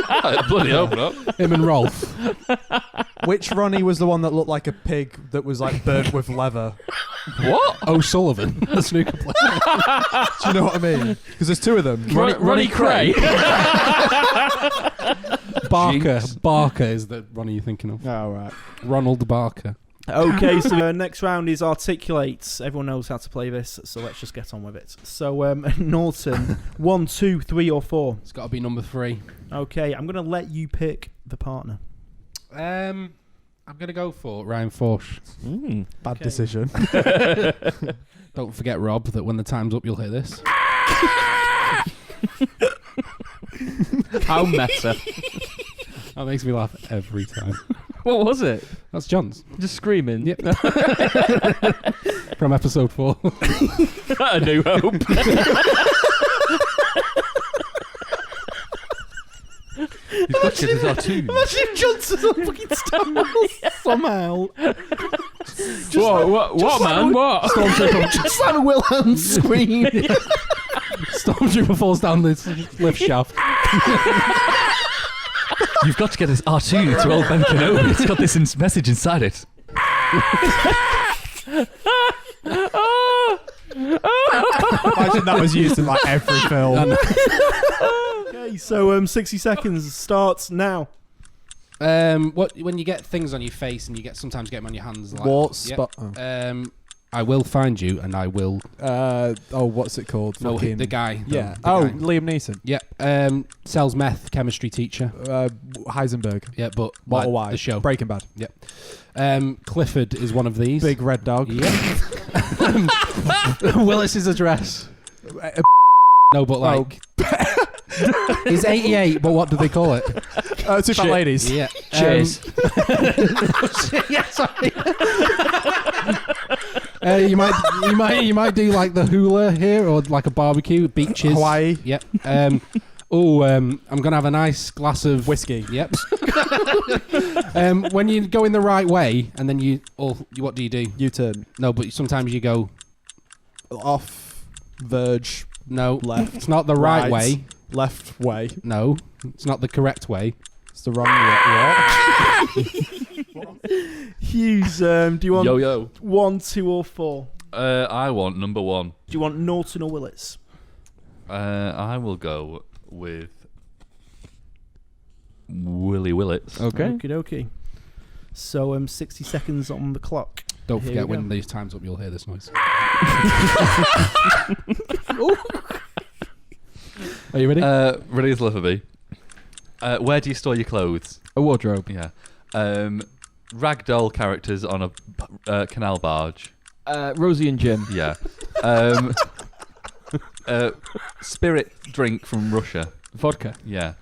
I bloody hope not. Him and Rolf. Which Ronnie was the one that looked like a pig that was like burnt with leather? What? O'Sullivan, the snooker player. Do you know what I mean? Because there's 2 of them. Ronnie Cray. Barker. Jinx. Barker is the Ronnie you're thinking of. Oh, right. Ronald Barker. Okay, so the next round is articulate. Everyone knows how to play this, so let's just get on with it. So, Norton, 1, 2, 3, or 4? It's got to be number 3. Okay, I'm going to let you pick the partner. I'm going to go for Ryan Forsh. Bad Okay. decision. Don't forget, Rob, that when the time's up, you'll hear this. How meta. That makes me laugh every time. What was it? That's John's. Just screaming? Yep. From episode 4. A New Hope. He's got his cartoon. Imagine if Johnson's on fucking Star somehow. What, man? What? Stormtrooper, Just like a Wilhelm scream. Stormtrooper falls down this lift shaft. You've got to get this R2 to old Ben Kenobi. It's got this message inside it. Imagine that was used in like every film. Okay, so 60 seconds starts now. What when you get things on your face and sometimes get them on your hands? Like, Warts, yeah. spot. Oh. I will find you and I will. What's it called? No, Fucking- the guy. Yeah. The Oh, guy. Liam Neeson. Yeah. Sells meth, chemistry teacher. Heisenberg. Yeah, but Walter like White. the show. Breaking Bad. Clifford is one of these. Big red dog. Yeah. Willis's address. No, but like. He's 88, but what do they call it? Two fat ladies. Yeah. Cheers. Yeah, sorry. You might do like the hula here or like a barbecue, beaches. Hawaii. Yep. I'm gonna have a nice glass of Whiskey. Yep. When you go in the right way, and then what do you do? U-turn. No, but sometimes you go Off. Verge. no. Left. It's not the right way. Left way. No, it's not the correct way. It's the wrong way. What? Hughes, do you want Yo. 1, 2, or 4? I want number 1. Do you want Norton or Willis? I will go with Willy Willits. Okay. Okie dokie. So 60 seconds on the clock. Don't Here forget we when go. these time's up, you'll hear this noise. Are you ready? Ready as love be. Where do you store your clothes? A wardrobe. Yeah. Ragdoll characters on a canal barge. Rosie and Jim. Yeah. Spirit drink from Russia. Vodka. Yeah.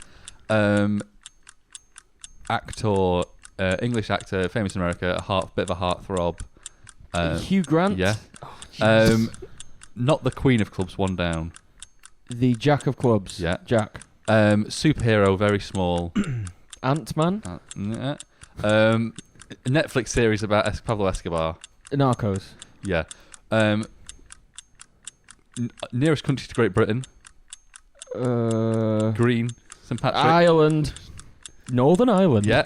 Actor, English actor, famous in America, bit of a heartthrob. Hugh Grant. Yeah. Not the Queen of Clubs, one down. The Jack of Clubs. Yeah. Jack. Superhero, very small. Ant-Man. Yeah. Netflix series about Pablo Escobar. Narcos. Yeah. Nearest country to Great Britain. Green. St Patrick. Ireland. Northern Ireland. Yeah.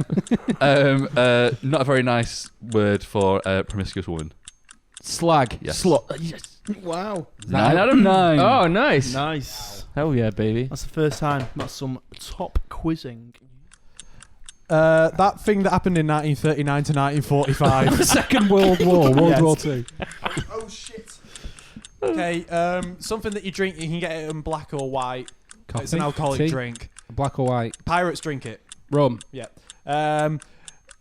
Not a very nice word for a promiscuous woman. Slag. Yes. Slut. Yes. Wow. 9 out of 9. Oh, nice. Nice. Hell yeah, baby. That's the first time. That's some top quizzing. That thing that happened in 1939 to 1945. Second World War, World Yes. War Two. Oh shit. Okay, something that you drink, you can get it in black or white. It's an alcoholic tea, drink. black or white, Pirates drink it. rum. Yeah.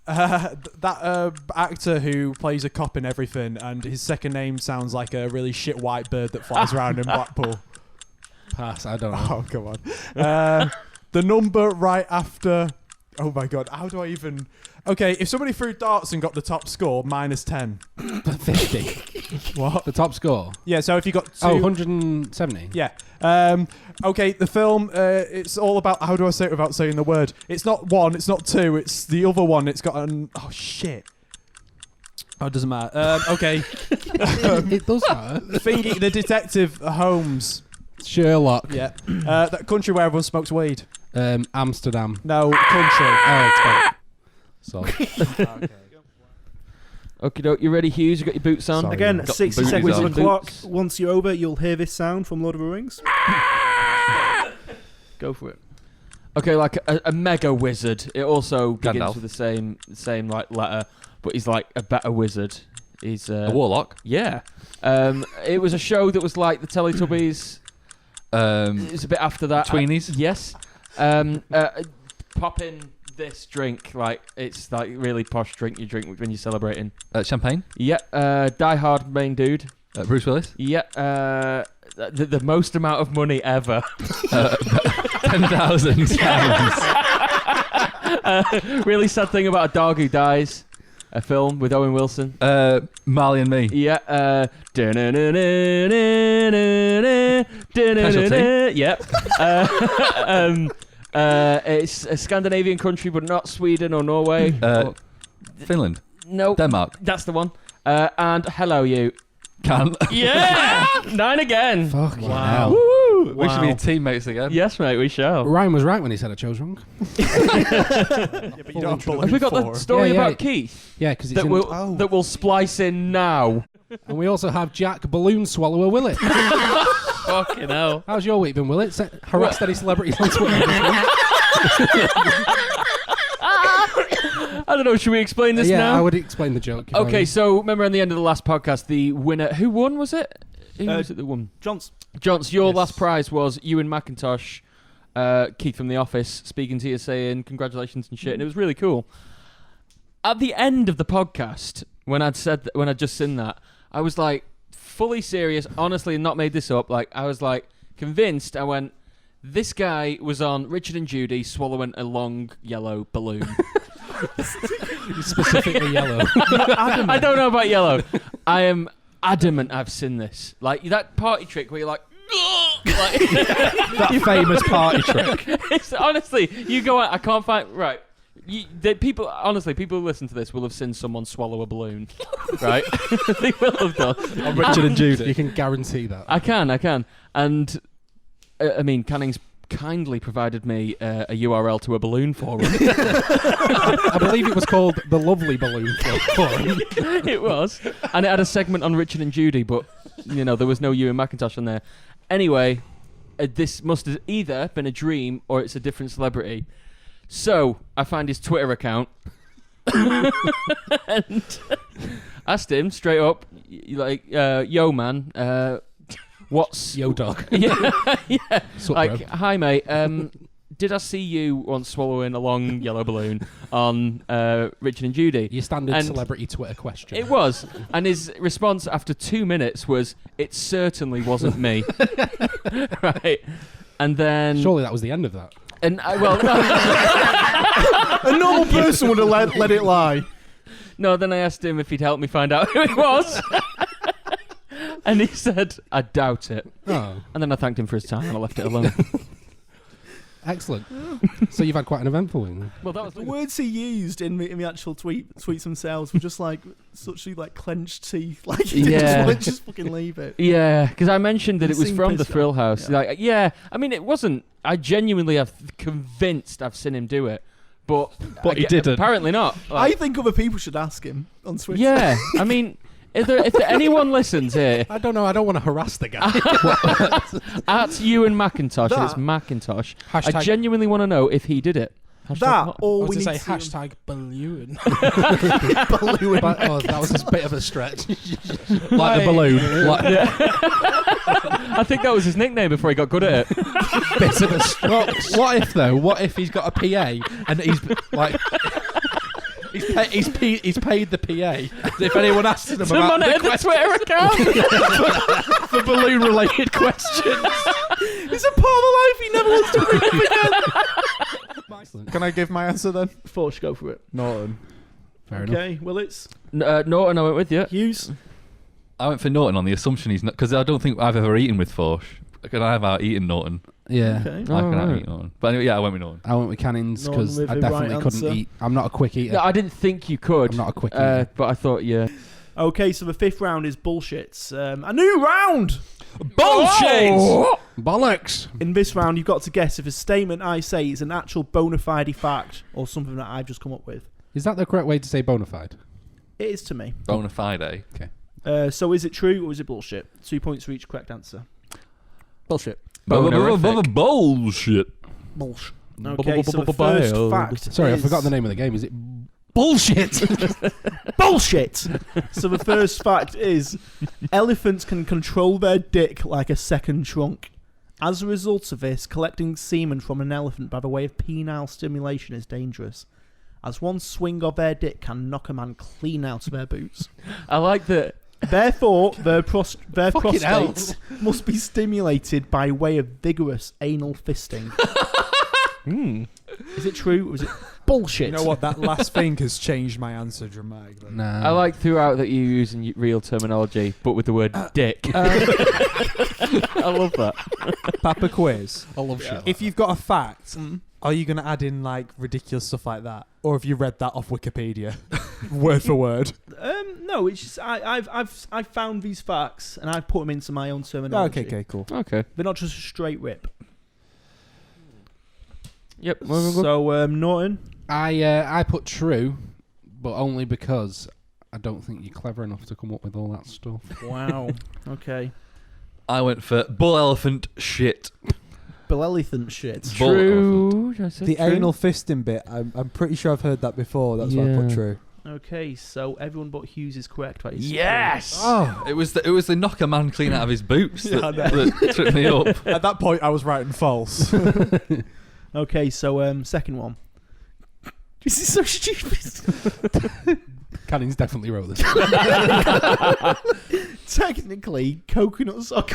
That actor who plays a cop in everything, and his second name sounds like a really shit white bird that flies around in Blackpool. Pass. I don't know. Oh, come on. The number right after... Oh, my God. How do I even... Okay, if somebody threw darts and got the top score, -10. 50. What? The top score. Yeah, so if you got two... Oh, 170. Yeah. Okay, the film, it's all about... How do I say it without saying the word? It's not 1, it's not 2, it's the other one. It's got an... Oh, shit. Oh, it doesn't matter. Okay. It does matter. Thingy, the detective, Holmes. Sherlock. Yeah. That country where everyone smokes weed. Amsterdam. No, country. Oh, it's fine. So. Okay. Okay, doke. You ready, Hughes? You got your boots on? Sorry. Again, Got 60 booties seconds on on. the clock. Boots. Once you're over, you'll hear this sound from Lord of the Rings. Go for it. Okay, like a mega wizard. It also begins Gandalf. with the same like letter, but he's like a better wizard. He's A warlock. yeah. It was a show that was like the Teletubbies. It was a bit after that. Tweenies? Yes. Pop in this drink, like it's like really posh drink you drink when you're celebrating. Champagne. Yeah. Die Hard main dude. Bruce Willis. Yeah. The most amount of money ever. £10,000. Really sad thing about a dog who dies. A film with Owen Wilson. Marley and Me. Yeah. Casualty. Yep. It's a Scandinavian country, but not Sweden or Norway. Finland. No, Denmark. that's the one. And hello, you. Can't. Yeah, 9 again. Fuck Wow. Woo! We should be teammates again. Yes, mate, we shall. Ryan was right when he said I chose wrong. Yeah, but you don't have Have we got the story Yeah, yeah. about Keith Yeah, because that will splice in now? And we also have Jack Balloon Swallower Willett. Fucking hell. How's your week been, Willett? Harassed any celebrities on Twitter this week? I don't know, should we explain this now? I would explain the joke. Okay, so remember on the end of the last podcast, the winner... Who won, was it? Who was it that won? Johns, your Yes. last prize was Ewan McIntosh, Keith from The Office, speaking to you saying congratulations and shit, and it was really cool. At the end of the podcast, when I'd just seen that, I was like, fully serious, honestly, not made this up, like, I was like, convinced, I went, this guy was on Richard and Judy swallowing a long yellow balloon. Specifically yellow. I don't know about yellow. I am adamant I've seen this. Like, that party trick where you're like, that famous party trick. It's, honestly, you go out, I can't find... Right. People who listen to this will have seen someone swallow a balloon, right? They will have done. On Richard and Judy. You can guarantee that. I can. And, I mean, Canning's kindly provided me a URL to a balloon forum. I believe it was called The Lovely Balloon Forum. It was. And it had a segment on Richard and Judy, but, there was no Ewan McIntosh on there. Anyway, this must have either been a dream or it's a different celebrity. So, I find his Twitter account and asked him straight up, like, yo, man, what's... Yo, dog. Yeah. Sup, Like, bro? hi, mate, did I see you once swallowing a long yellow balloon on Richard and Judy? Your standard And celebrity Twitter question. It was. And his response after 2 minutes was, it certainly wasn't me. Right. And then... Surely that was the end of that. And no. a normal person would have let it lie. No, then I asked him if he'd help me find out who it was. And he said, I doubt it. Oh, And then I thanked him for his time and I left it alone. excellent. So you've had quite an eventful week. Well, that was The words he used in the actual tweets themselves were just like such like clenched teeth. Like he Yeah. just fucking leave it. Yeah, because I mentioned that He it was seemed from the pissed off. Thrillhouse. I mean, it wasn't. I genuinely have convinced I've seen him do it, but He didn't. Apparently not. I think other people should ask him on Twitter. Yeah, I mean, if anyone listens here, I don't know. I don't want to harass the guy. at Ewan McIntosh, and it's That- Macintosh, Hashtag- I genuinely want to know if he did it. Hashtag That what? or I was we to need say to hashtag balloon. But, that was a bit of a stretch. Like the balloon. I think that was his nickname before he got good at it. Bit of a stretch. Well, what if though? What if he's got a PA and he's like, he's paid the PA? If anyone asks him To about monitor the Twitter account. the balloon related questions, It's a part of life he never wants to bring up again. can I give my answer then? Forge, go for it. Norton. Fair enough. Okay, well it's Norton, I went with you. Hughes. I went for Norton on the assumption he's not, because I don't think I've ever eaten with Forsh. Can I have out-eaten Norton? Yeah. Okay. I can right. out-eat Norton. But anyway, yeah, I went with Norton. I went with Cannings Norton because with I the definitely right couldn't answer. eat. I'm not a quick eater. No, I didn't think you could. I'm not a quick eater. But I thought, yeah. Okay, so the fifth round is bullshits. A new round. Bullshit! Bollocks! In this round, you've got to guess if a statement I say is an actual bona fide fact or something that I've just come up with. Is that the correct way to say bona fide? It is to me. Bona fide. So is it true or is it bullshit? 2 points for each correct answer. Bullshit. Bonerific. Bullshit. Bullshit. Okay, so the first fact. Sorry, I is- forgot the name of the game. Is it bullshit? Bullshit. So the first fact is elephants can control their dick like a second trunk. As a result of this, collecting semen from an elephant by the way of penile stimulation is dangerous, as one swing of their dick can knock a man clean out of their boots. I like that. Therefore, their Fucking hell. prostates must be stimulated by way of vigorous anal fisting. Is it true or is it bullshit? You know what? That last thing has changed my answer dramatically. Nah. I like throughout that you're using real terminology, but with the word dick. I love that. Papa quiz. I love shit. If you've got a fact, are you going to add in like ridiculous stuff like that, or have you read that off Wikipedia, word for word? No, No, it's just I've found these facts and I've put them into my own terminology. Okay, cool. Okay. They're not just a straight rip. Yep. So, Norton. I put true, but only because I don't think you're clever enough to come up with all that stuff. Wow. Okay. I went for bull elephant shit. Bull elephant shit. True. Did I say The true? anal fisting bit, I'm pretty sure I've heard that before. That's why I put Yeah. true. Okay, so everyone but Hughes is correct. Right? It's Yes. Oh, It was the knock a man clean out of his boots Yeah, I that, know. that tripped me up. at that point I was writing false. true. Okay, so second one. This is so stupid. Canning's definitely wrote this. Technically, coconuts are.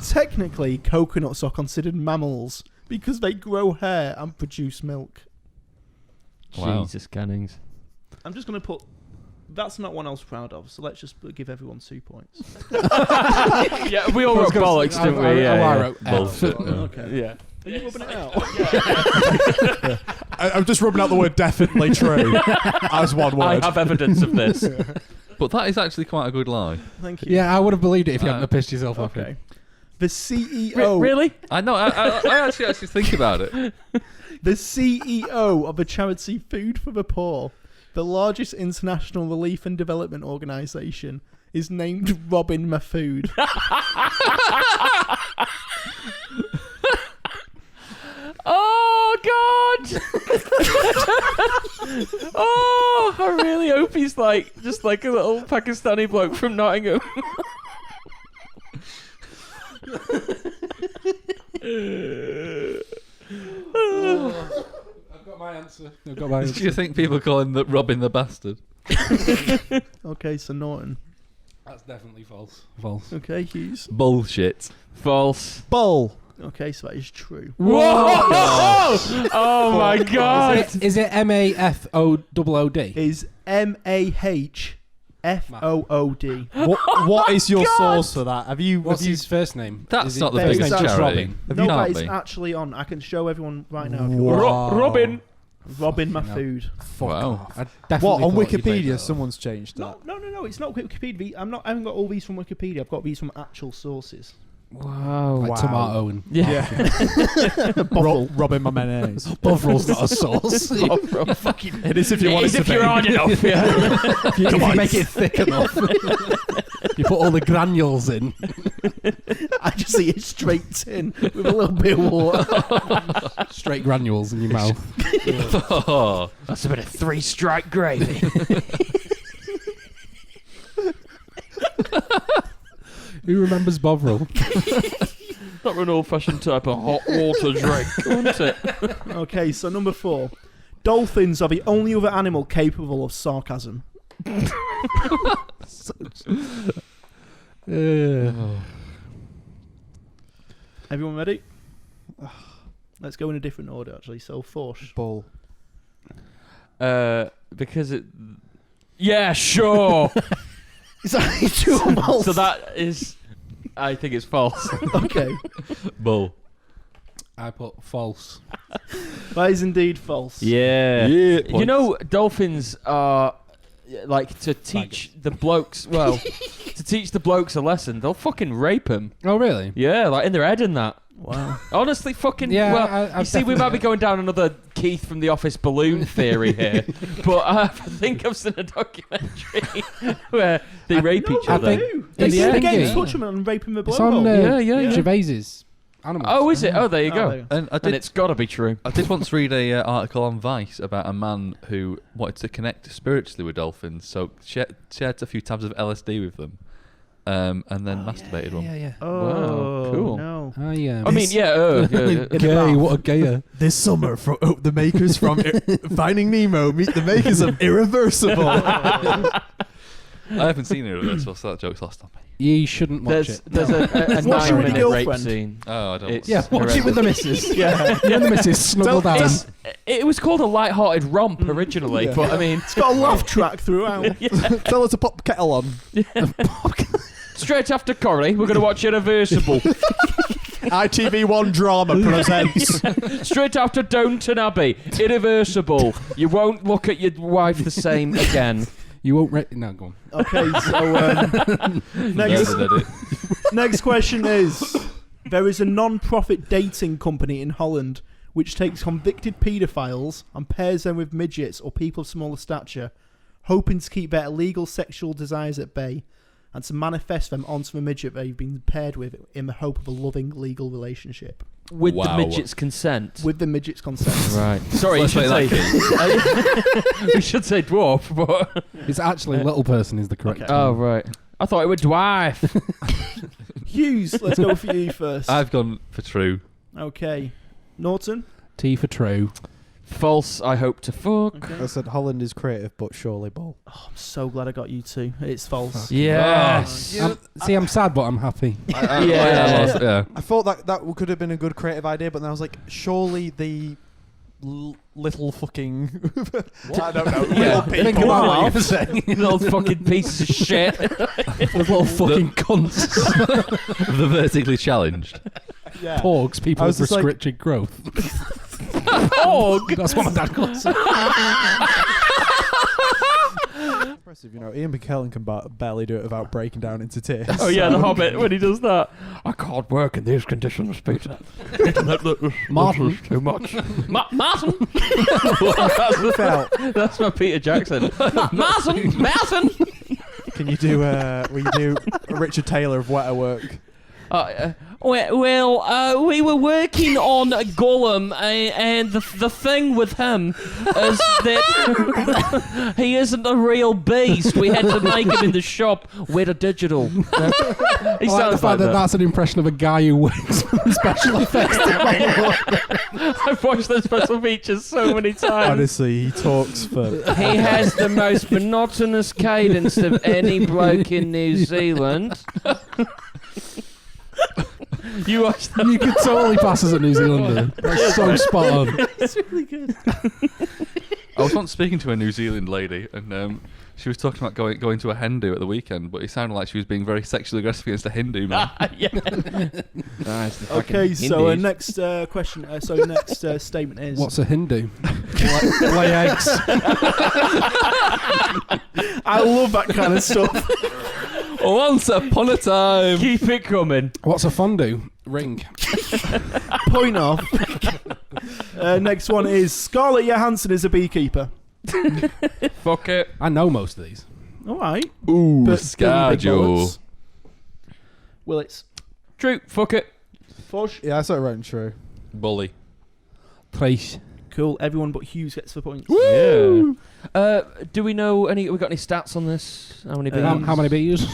Technically, coconuts are considered mammals because they grow hair and produce milk. Wow. Jesus, Cannings. I'm just going to put. That's not one I was proud of, so let's just give everyone 2 points. Yeah, we all wrote bollocks, didn't we? I wrote F. Bullshit. Okay. Yeah. Are you rubbing it out? I'm just rubbing out the word definitely true as one I word. have evidence of this. But that is actually quite a good lie. Thank you. Yeah, I would have believed it if you hadn't have pissed yourself off. Okay. The CEO. Really? I know. I actually think about it. The CEO of a charity Food for the Poor, the largest international relief and development organisation, is named Robin Mafood. Oh God! Oh, I really hope he's just like a little Pakistani bloke from Nottingham. I've got my answer. Do you think people call him the Robin the Bastard? Okay, so Norton. That's definitely false. False. Okay, Hughes. Bullshit. False. Bull. Okay, so that is true. Whoa! Oh my God! Is it MAFOOD? Is MAHFOOD. What is your source for that? Have you? What's have you his first name? That's Is not the First biggest name's just charity. Robin. No, Can't but it's be. actually on. I can show everyone right now. If you Wow. want. Robin. Robin Fucking hell. Mafood. Fuck Wow. off. I definitely what on thought you made Wikipedia? that up. Someone's changed that. No. It's not Wikipedia. I haven't got all these from Wikipedia. I've got these from actual sources. Wow. Like Wow. tomato and Yeah. Robin my mayonnaise. Bovril's not a sauce. It is if you want it to if be. you're hard enough. Yeah. if you make it thick enough. You put all the granules in. I just eat it straight tin with a little bit of water. Straight granules in your mouth. Oh, That's a bit of 3-strike gravy. Who remembers Bovril? Not an old-fashioned type of hot water drink, wasn't it? Okay, so number 4. Dolphins are the only other animal capable of sarcasm. Everyone ready? Let's go in a different order, actually. So, Forsh. Bull. Because it. Yeah, sure. Is that true or false? So that is. I think it's false. Okay. bull. I put false. That is indeed false. Yeah. Yeah, You know, dolphins are like to teach the blokes. Well, to teach the blokes a lesson, they'll fucking rape them. Oh, really? Yeah, like in their head and that. Wow. Honestly, fucking. Yeah, well, I've you see, we might be going down another Keith from The Office balloon theory here, but I think I've seen a documentary where they rape each I other. think They in the see the end game, game, touch them and rape him with it's on Yeah. Gervais's Animals. Oh, is it? Oh, there you go. there you And I And did. it's got to be true. I did once read a article on Vice about a man who wanted to connect spiritually with dolphins. So she had a few tabs of LSD with them, and then masturbated one. Yeah. Oh, Wow, cool. No. I am. I mean, yeah. gay. What a gayer. This summer, from the makers from Finding Nemo meet the makers of Irreversible. I haven't seen Irreversible, so that joke's lost on me. You shouldn't watch There's it. a Watch it with 9-minute your rape girlfriend. scene. Oh, I don't. It's Yeah, watch it with the missus. Yeah. You and the missus snuggle down. It was called a light-hearted romp originally, Yeah. but I mean, It's got a laugh track throughout. Tell her to pop the kettle on. straight after Corrie, we're going to watch Irreversible. ITV1 drama presents. Straight after Downton Abbey, irreversible. You won't look at your wife the same again. You won't. No, go on. Okay, so next question is: there is a non-profit dating company in Holland which takes convicted paedophiles and pairs them with midgets or people of smaller stature, hoping to keep their illegal sexual desires at bay and to manifest them onto the midget they've been paired with in the hope of a loving legal relationship. With the midget's consent. With the midget's consent. Right. Sorry, we should say dwarf, but... It's actually little person is the correct Okay. term. Oh, right. I thought it was dwarf. Hughes, let's go for you first. I've gone for true. Okay. Norton? T for true. False, I hope to fuck. I said Holland is creative, but surely bull. Oh, I'm so glad I got you two. It's false. Yes. I'm sad, but I'm happy. Yeah. I thought that could have been a good creative idea, but then I was like, surely the little fucking... I don't know. Yeah. Little Think people. about what you're saying. Little fucking piece of shit. Those little fucking cunts. The vertically challenged. Yeah. Porgs, people I with was just like- restricted growth. Porg? That's what my dad calls it. Impressive, you know. Ian McKellen can barely do it without breaking down into tears. Oh, yeah, the Hobbit, when he does that. I can't work in these conditions, Peter. Martin. Too much. Martin? Felt. That's my Peter Jackson. Martin! Can you do? Will you do Richard Taylor of Wetter Work? We were working on Gollum, and the thing with him is that he isn't a real beast. We had to make him in the shop with a digital. He I like the sounds fact like that that. that's an impression of a guy who works in special effects. I've watched those special features so many times. Honestly, he talks for. He has the most monotonous cadence of any bloke in New Zealand. You watched that? You could totally pass as a New Zealander. That's so spot on. It's really good. I was once speaking to a New Zealand lady, and she was talking about going to a Hindu at the weekend, but it sounded like she was being very sexually aggressive against a Hindu man. Yeah. Nice. Okay, so next question. Next statement is... What's a Hindu? Lay eggs. I love that kind of stuff. Once upon a time. Keep it coming. What's a fondue? Ring. Point off. Next one is Scarlett Johansson is a beekeeper. Fuck it. I know most of these. All right. Ooh, But Scarjo. Willits. True. Fuck it. Fosh. Yeah, I saw it right and true. Bully. Trace. Cool. Everyone but Hughes gets the points. Yeah. Do we know any? We got any stats on this? How many bees? How many bees?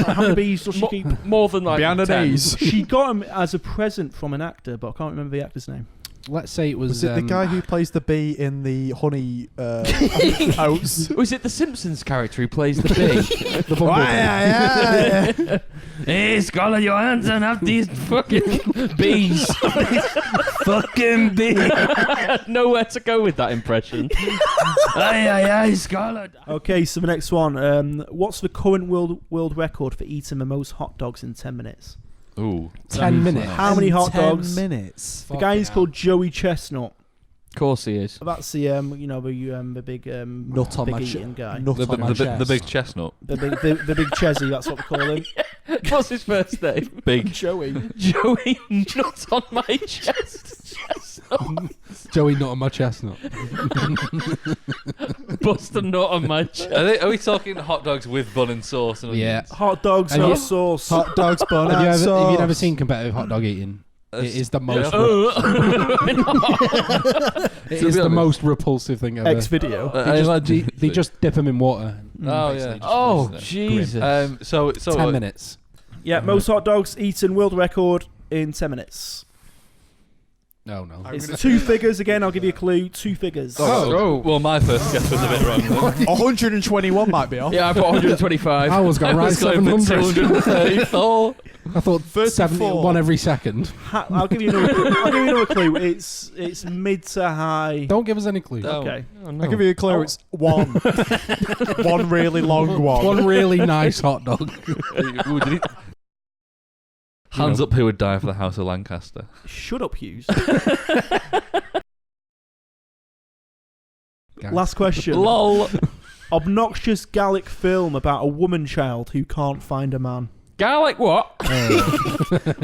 How many bees does she keep? More than like Behind her 10. knees. She got him as a present from an actor, but I can't remember the actor's name. Let's say it was... Was it the guy who plays the bee in the honey oats? Was it the Simpsons character who plays the bee? the bumblebee? Hey, Scarlett Johansson, have these fucking bees. Fucking bees. Nowhere to go with that impression. Aye, Scarlett. Okay, so the next one. What's the current world record for eating the most hot dogs in 10 minutes? Ooh. 10 minutes. How many hot 10 dogs? minutes. The guy is called Joey Chestnut. Of course he is. That's the the big Nut on big my eating guy. Nut The, on my chest. the big chestnut. The big Chezzy, that's what they call him. What's his first name? Big. Joey. Joey Nut on my chest. Joey Nut on my chestnut. Bust a nut on my chest. Are we talking hot dogs with bun and sauce? And Yeah. onions? Hot dogs, And no you- sauce. Hot dogs, bun Have you and ever sauce. seen competitive hot dog eating? It is the most. It To is be the honest. most repulsive thing ever. X video. I imagine. They just dip them in water. Oh, basically yeah. just Oh, freeze Jesus. So 10 minutes. Yeah, most hot dogs eaten world record in 10 minutes. No. It's 2 figures again. I'll give you a clue. 2 figures. Well, my first guess was a bit wrong. Then. 121 might be off. Yeah, I've got 125. I was going right Let's go for 700. 234. I thought 34. 71 every second. I'll give you another clue. I'll give you another clue. It's mid to high. Don't give us any clues. No. Okay. Oh, no. I'll give you a clue. It's one. One really long one. One really nice hot dog. Ooh, did he? Hands up who would die for the House of Lancaster. Shut up, Hughes. Last question. Lol. Obnoxious Gallic film about a woman child who can't find a man. Garlic what?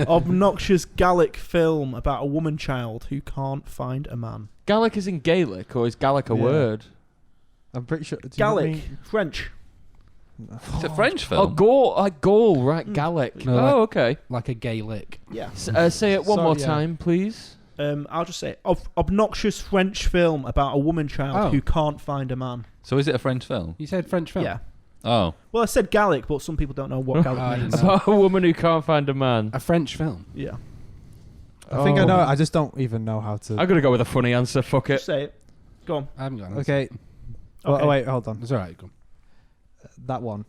Obnoxious Gallic film about a woman child who can't find a man. Gaelic is in Gaelic, or is Gaelic a Yeah. word? I'm pretty sure. Gallic, French. It's a French Oh, film. Gaul, right, Gaelic. No, Oh, okay. Like a gay lick. Yeah. Say it one Sorry, more yeah. time, please. I'll just say obnoxious French film about a woman child Oh. who can't find a man. So is it a French film? You said French film? Yeah. Oh. Well, I said Gallic, but some people don't know what Oh, I Gallic didn't means. know. About a woman who can't find a man. A French film. Yeah. I think I Oh. know. I just don't even know how to. I'm going to go with a funny answer. Fuck Just it. say it. Go on. I haven't got an Okay. Okay. Oh, wait, hold on. It's alright, go on. That one.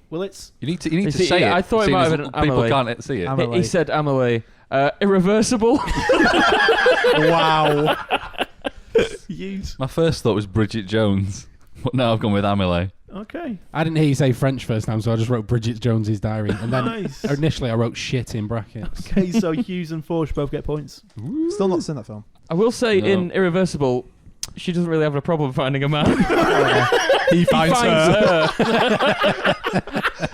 Willits. You need to See, say it. I thought it seeing might as have been people Amelie. can't see it. Amelie. He said Amelie. Irreversible. Wow. Use. My first thought was Bridget Jones, but now I've gone with Amelie. Okay. I didn't hear you say French first time, so I just wrote Bridget Jones's Diary. And then Nice. initially I wrote shit in brackets. Okay, so Hughes and Forge both get points. Still not seen that film. I will say No. in Irreversible, she doesn't really have a problem finding a man. He finds her. her.